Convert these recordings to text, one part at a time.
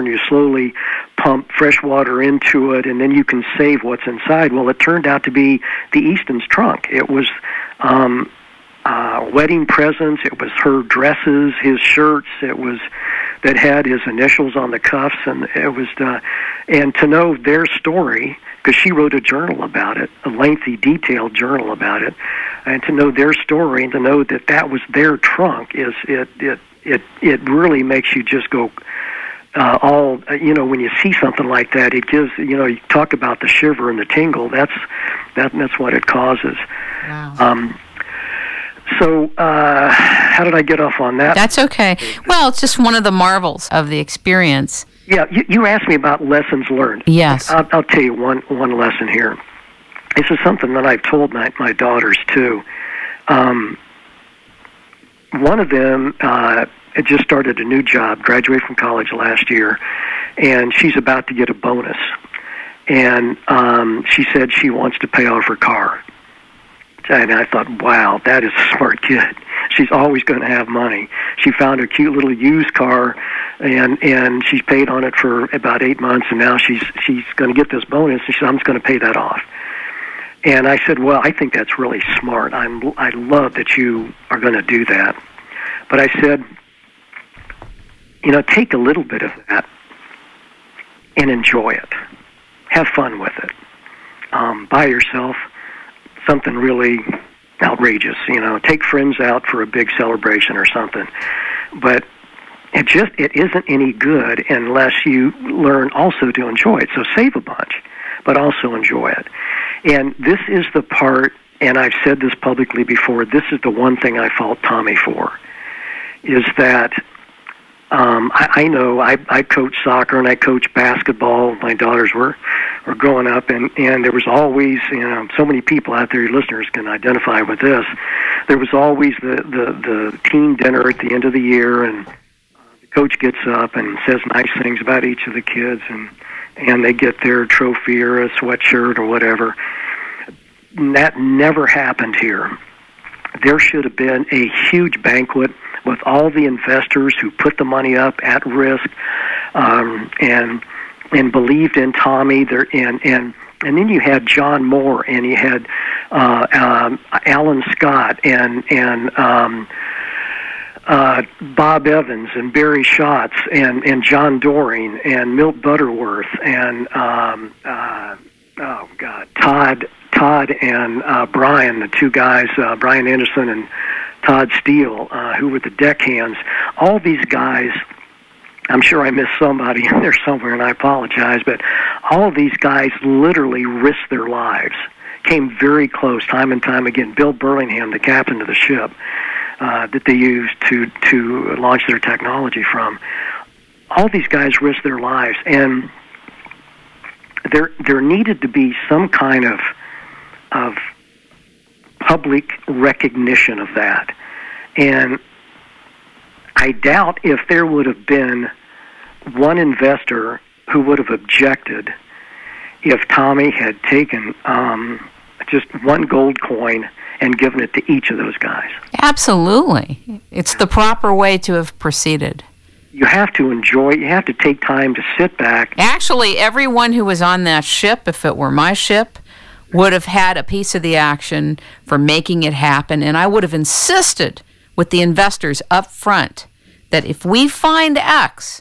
and you slowly pump fresh water into it, and then you can save what's inside. Well, it turned out to be the Easton's trunk. It was wedding presents. It was her dresses, his shirts. It was that had his initials on the cuffs, and it was and to know their story, because she wrote a journal about it, a lengthy, detailed journal about it, and to know their story and to know that that was their trunk is it really makes you just go when you see something like that, it gives, you talk about the shiver and the tingle. That's what it causes. Wow. So how did I get off on that? That's okay. Well, it's just one of the marvels of the experience. Yeah, you asked me about lessons learned. Yes. I'll tell you one lesson here. This is something that I've told my daughters too. One of them had just started a new job, graduated from college last year, and she's about to get a bonus. And she said she wants to pay off her car. And I thought, wow, that is a smart kid. She's always going to have money. She found a cute little used car, and she's paid on it for about 8 months, and now she's going to get this bonus, and she said, I'm just going to pay that off. And I said, well, I think that's really smart. I love that you are going to do that. But I said, take a little bit of that and enjoy it. Have fun with it. Buy yourself something really outrageous, take friends out for a big celebration or something. But it isn't any good unless you learn also to enjoy it. So save a bunch, but also enjoy it. And this is the part, and I've said this publicly before, this is the one thing I fault Tommy for, is that I know I coach soccer and I coach basketball. My daughters were growing up, and there was always, so many people out there, your listeners can identify with this. There was always the team dinner at the end of the year, and the coach gets up and says nice things about each of the kids, and they get their trophy or a sweatshirt or whatever. That never happened here. There should have been a huge banquet with all the investors who put the money up at risk, and believed in Tommy. And then you had John Moore, and you had Alan Scott, and Bob Evans, and Barry Schatz, and John Doring, and Milt Butterworth, and Todd and Brian, the two guys, Brian Anderson and Todd Steele, who were the deckhands. All these guys, I'm sure I missed somebody in there somewhere, and I apologize, but all of these guys literally risked their lives, came very close time and time again. Bill Burlingham, the captain of the ship that they used to launch their technology from, all these guys risked their lives, and there needed to be some kind of public recognition of that. And I doubt if there would have been one investor who would have objected if Tommy had taken just one gold coin and given it to each of those guys. Absolutely. It's the proper way to have proceeded. You have to enjoy it. You have to take time to sit back. Actually, everyone who was on that ship, if it were my ship, would have had a piece of the action for making it happen, and I would have insisted with the investors up front that if we find X,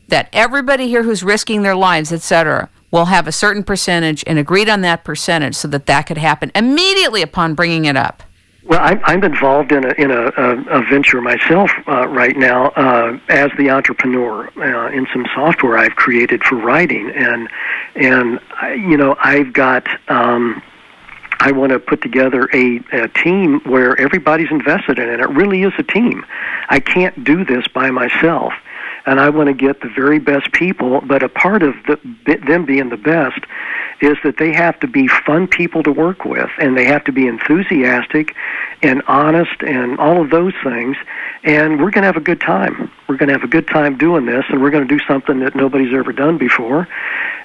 that everybody here who's risking their lives, etc., will have a certain percentage, and agreed on that percentage so that could happen immediately upon bringing it up. Well, I'm involved in a venture myself right now as the entrepreneur in some software I've created for writing, and I've got I want to put together a team where everybody's invested in it. It really is a team. I can't do this by myself, and I want to get the very best people. But a part of them being the best is that they have to be fun people to work with, and they have to be enthusiastic and honest and all of those things, and we're going to have a good time. We're going to have a good time doing this, and we're going to do something that nobody's ever done before,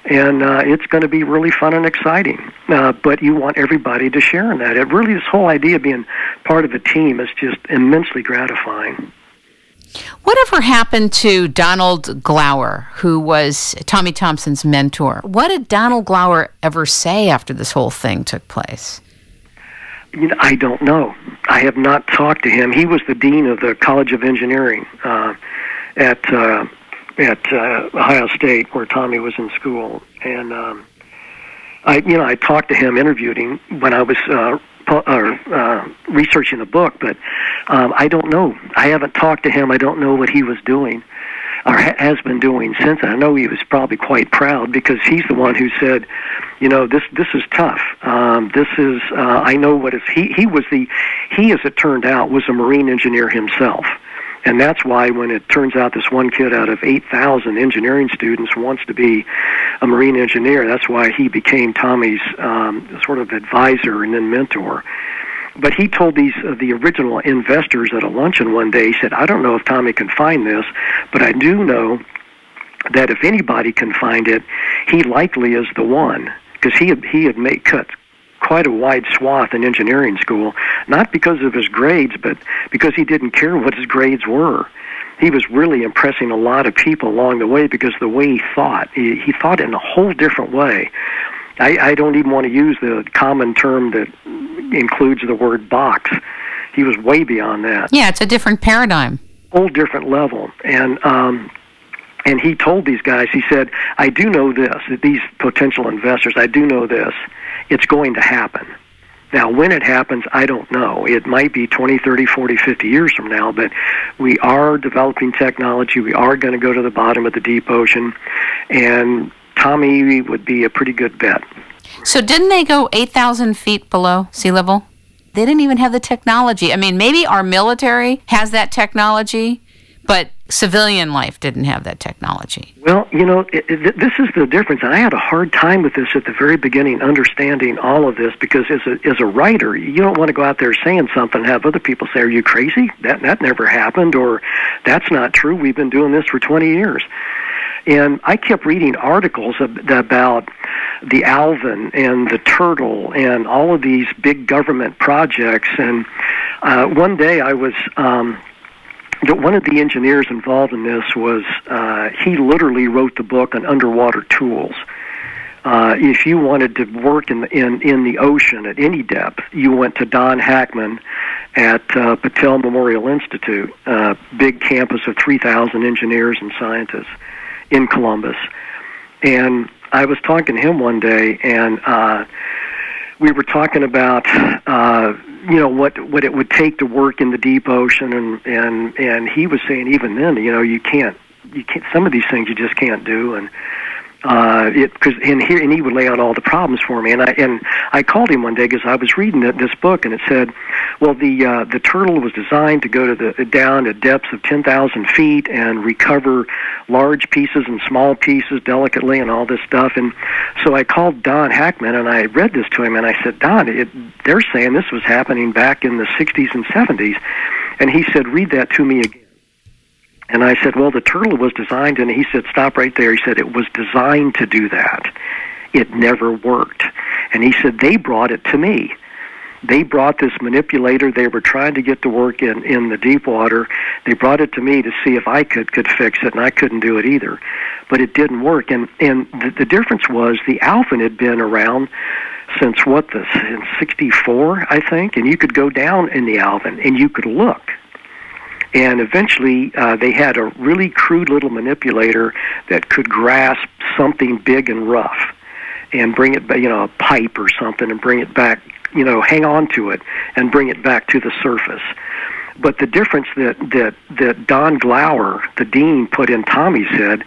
and it's going to be really fun and exciting. But you want everybody to share in that. It really, this whole idea of being part of a team is just immensely gratifying. Whatever happened to Donald Glower, who was Tommy Thompson's mentor? What did Donald Glower ever say after this whole thing took place? I don't know. I have not talked to him. He was the dean of the College of Engineering at Ohio State, where Tommy was in school, and I talked to him, interviewed him when I was researching the book, but I don't know. I haven't talked to him. I don't know what he was doing or has been doing since. I know he was probably quite proud, because he's the one who said, this is tough. This is I know what is. He, as it turned out, was a marine engineer himself. And that's why when it turns out this one kid out of 8,000 engineering students wants to be a marine engineer, that's why he became Tommy's sort of advisor and then mentor. But he told the original investors at a luncheon one day, he said, I don't know if Tommy can find this, but I do know that if anybody can find it, he likely is the one, because he had made cuts quite a wide swath in engineering school, not because of his grades, but because he didn't care what his grades were. He was really impressing a lot of people along the way, because the way he thought in a whole different way. I don't even want to use the common term that includes the word box. He was way beyond that. Yeah, it's a different paradigm. Whole different level. And he told these guys, he said, I do know this, that these potential investors, I do know this. It's going to happen. Now, when it happens, I don't know. It might be 20, 30, 40, 50 years from now, but we are developing technology. We are going to go to the bottom of the deep ocean, and Tommy would be a pretty good bet. So didn't they go 8,000 feet below sea level? They didn't even have the technology. I mean, maybe our military has that technology, but civilian life didn't have that technology. Well, this is the difference. And I had a hard time with this at the very beginning, understanding all of this, because as a writer, you don't want to go out there saying something and have other people say, are you crazy? That never happened, or that's not true. We've been doing this for 20 years. And I kept reading articles about the Alvin and the Turtle and all of these big government projects. And one day I was... one of the engineers involved in this was, he literally wrote the book on underwater tools. If you wanted to work in the ocean at any depth, you went to Don Hackman at Patel Memorial Institute, big campus of 3,000 engineers and scientists in Columbus. And I was talking to him one day, and we were talking about what it would take to work in the deep ocean, and he was saying even then, you can't some of these things you just can't do, and he would lay out all the problems for me, and I called him one day because I was reading this book, and it said, well, the Turtle was designed to go to down at depths of 10,000 feet and recover large pieces and small pieces delicately and all this stuff. And so I called Don Hackman, and I read this to him, and I said, Don, they're saying this was happening back in the 60s and 70s. And he said, read that to me again. And I said, well, the Turtle was designed, and he said, stop right there. He said, it was designed to do that. It never worked. And he said, they brought it to me. They brought this manipulator they were trying to get to work in the deep water. They brought it to me to see if I could fix it, and I couldn't do it either. But it didn't work. And the difference was the Alvin had been around since, in 64, I think, and you could go down in the Alvin, and you could look. And eventually, they had a really crude little manipulator that could grasp something big and rough and bring it back, a pipe or something, and bring it back, hang on to it and bring it back to the surface. But the difference that Don Glower, the dean, put in Tommy's head,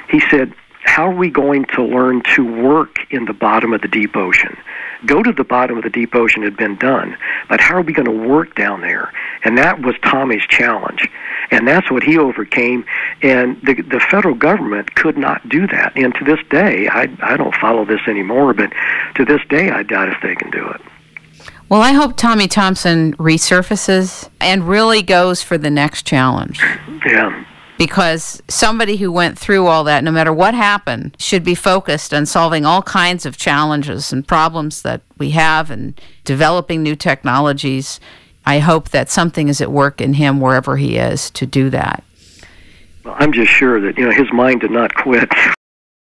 he said, how are we going to learn to work in the bottom of the deep ocean? Go to the bottom of the deep ocean had been done, but how are we going to work down there? And that was Tommy's challenge, and that's what he overcame. And the federal government could not do that. And to this day, I don't follow this anymore, but to this day, I doubt if they can do it. Well, I hope Tommy Thompson resurfaces and really goes for the next challenge. Yeah. Because somebody who went through all that, no matter what happened, should be focused on solving all kinds of challenges and problems that we have and developing new technologies. I hope that something is at work in him wherever he is to do that. Well, I'm just sure that his mind did not quit